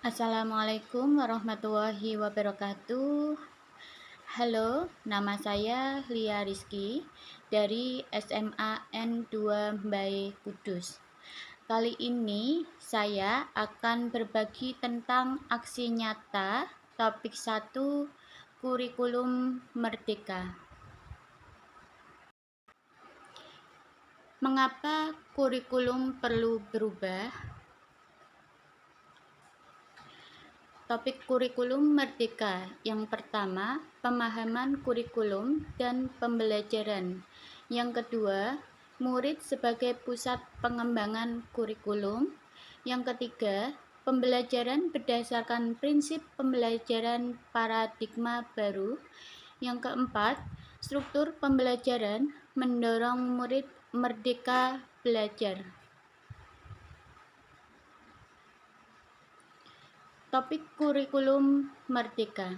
Assalamualaikum warahmatullahi wabarakatuh. Halo, nama saya Lia Rizky dari SMA N2 Mbae Kudus. Kali ini saya akan berbagi tentang aksi nyata topik 1 kurikulum merdeka. Mengapa kurikulum perlu berubah? Topik kurikulum merdeka. Yang pertama, pemahaman kurikulum dan pembelajaran. Yang kedua, murid sebagai pusat pengembangan kurikulum. Yang ketiga, pembelajaran berdasarkan prinsip pembelajaran paradigma baru. Yang keempat, struktur pembelajaran mendorong murid merdeka belajar. Topik kurikulum merdeka.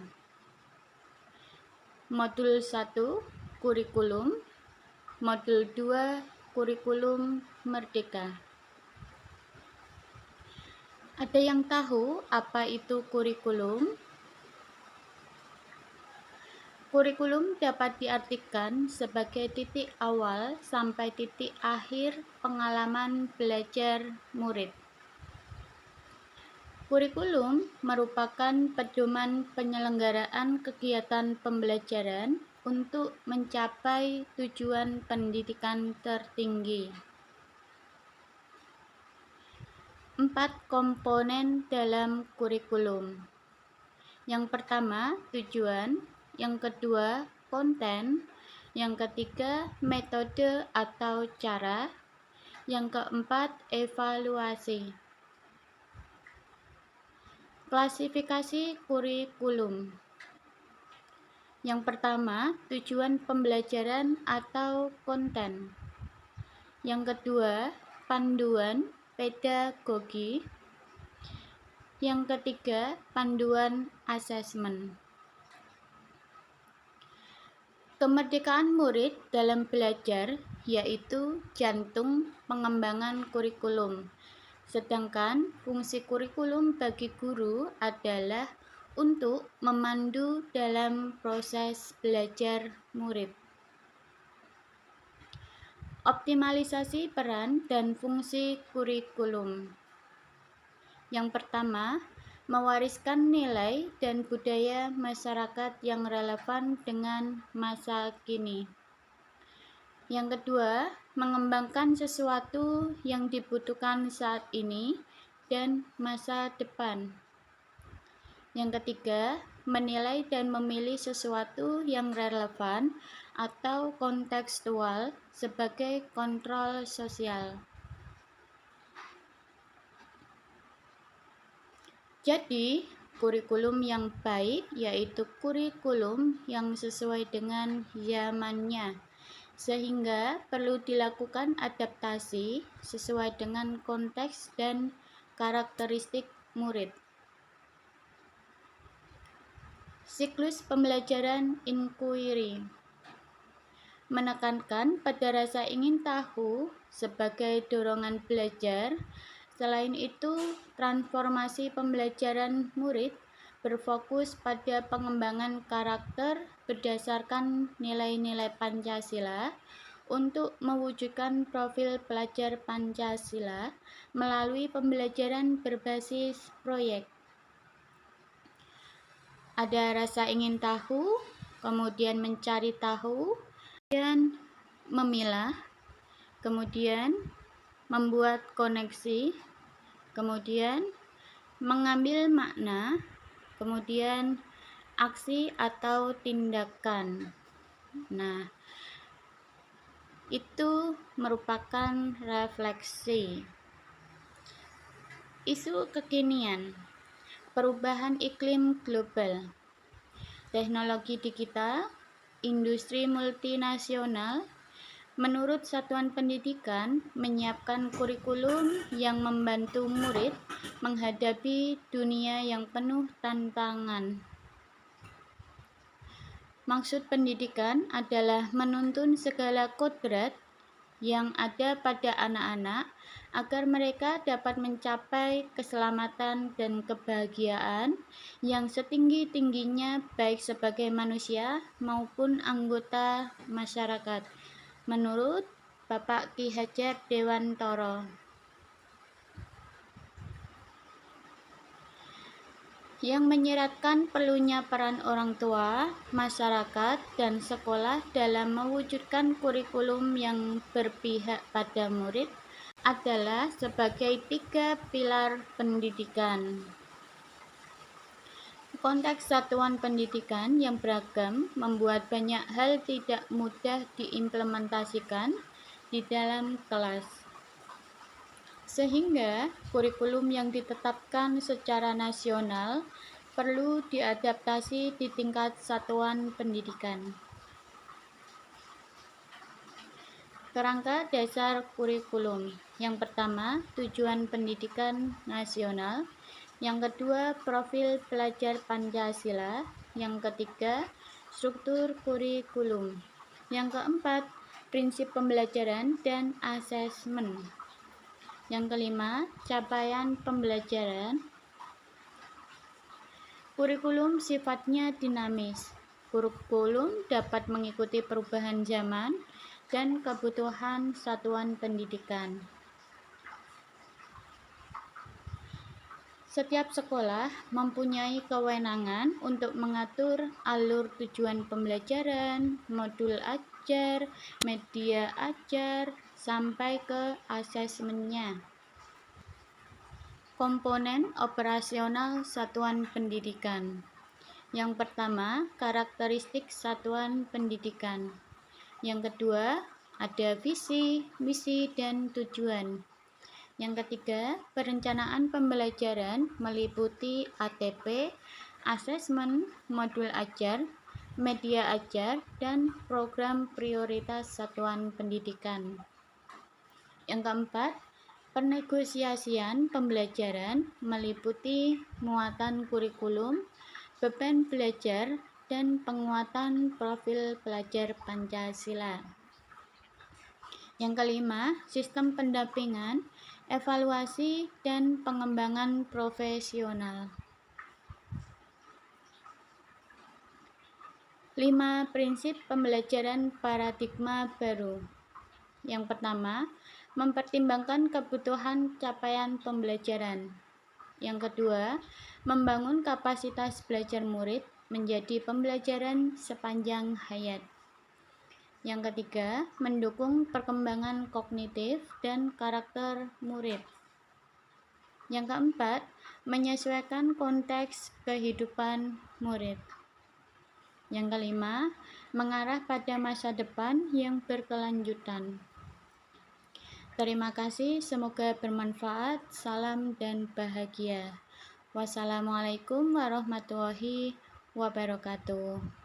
Modul 1 kurikulum, modul 2 kurikulum merdeka. Ada yang tahu apa itu kurikulum? Kurikulum dapat diartikan sebagai titik awal sampai titik akhir pengalaman belajar murid. Kurikulum merupakan pedoman penyelenggaraan kegiatan pembelajaran untuk mencapai tujuan pendidikan tertinggi. 4 komponen dalam kurikulum. Yang pertama, tujuan. Yang kedua, konten. Yang ketiga, metode atau cara. Yang keempat, evaluasi. Klasifikasi kurikulum. Yang pertama, tujuan pembelajaran atau konten. Yang kedua, panduan pedagogi. Yang ketiga, panduan asesmen. Kemerdekaan murid dalam belajar yaitu jantung pengembangan kurikulum. Sedangkan fungsi kurikulum bagi guru adalah untuk memandu dalam proses belajar murid. Optimalisasi peran dan fungsi kurikulum. Yang pertama, mewariskan nilai dan budaya masyarakat yang relevan dengan masa kini. Yang kedua, mengembangkan sesuatu yang dibutuhkan saat ini dan masa depan. Yang ketiga, menilai dan memilih sesuatu yang relevan atau kontekstual sebagai kontrol sosial. Jadi, kurikulum yang baik yaitu kurikulum yang sesuai dengan zamannya, sehingga perlu dilakukan adaptasi sesuai dengan konteks dan karakteristik murid. Siklus pembelajaran inquiry menekankan pada rasa ingin tahu sebagai dorongan belajar. Selain itu, transformasi pembelajaran murid berfokus pada pengembangan karakter berdasarkan nilai-nilai Pancasila untuk mewujudkan profil pelajar Pancasila melalui pembelajaran berbasis proyek. Ada rasa ingin tahu, kemudian mencari tahu, kemudian memilah, kemudian membuat koneksi, kemudian mengambil makna, kemudian aksi atau tindakan. Nah, itu merupakan refleksi. Isu kekinian, perubahan iklim global, teknologi digital, industri multinasional. Menurut Satuan Pendidikan, menyiapkan kurikulum yang membantu murid menghadapi dunia yang penuh tantangan. Maksud pendidikan adalah menuntun segala kodrat yang ada pada anak-anak agar mereka dapat mencapai keselamatan dan kebahagiaan yang setinggi-tingginya baik sebagai manusia maupun anggota masyarakat. Menurut Bapak Ki Hajar Dewantara, yang menyiratkan perlunya peran orang tua, masyarakat, dan sekolah dalam mewujudkan kurikulum yang berpihak pada murid adalah sebagai 3 pilar pendidikan. Konteks satuan pendidikan yang beragam membuat banyak hal tidak mudah diimplementasikan di dalam kelas. Sehingga kurikulum yang ditetapkan secara nasional perlu diadaptasi di tingkat satuan pendidikan. Kerangka dasar kurikulum. Yang pertama, tujuan pendidikan nasional. Yang kedua, profil pelajar Pancasila. Yang ketiga, struktur kurikulum. Yang keempat, prinsip pembelajaran dan asesmen. Yang kelima, capaian pembelajaran. Kurikulum sifatnya dinamis. Kurikulum dapat mengikuti perubahan zaman dan kebutuhan satuan pendidikan. Setiap sekolah mempunyai kewenangan untuk mengatur alur tujuan pembelajaran, modul ajar, media ajar, sampai ke asesmennya. Komponen operasional satuan pendidikan. Yang pertama, karakteristik satuan pendidikan. Yang kedua, ada visi, misi, dan tujuan. Yang ketiga, perencanaan pembelajaran meliputi ATP, asesmen, modul ajar, media ajar, dan program prioritas satuan pendidikan. Yang keempat, penegosiasian pembelajaran meliputi muatan kurikulum, beban belajar, dan penguatan profil pelajar Pancasila. Yang kelima, sistem pendampingan, evaluasi, dan pengembangan profesional. 5 prinsip pembelajaran paradigma baru. Yang pertama, mempertimbangkan kebutuhan capaian pembelajaran. Yang kedua, membangun kapasitas belajar murid menjadi pembelajaran sepanjang hayat. Yang ketiga, mendukung perkembangan kognitif dan karakter murid. Yang keempat, menyesuaikan konteks kehidupan murid. Yang kelima, mengarah pada masa depan yang berkelanjutan. Terima kasih, semoga bermanfaat. Salam dan bahagia. Wassalamualaikum warahmatullahi wabarakatuh.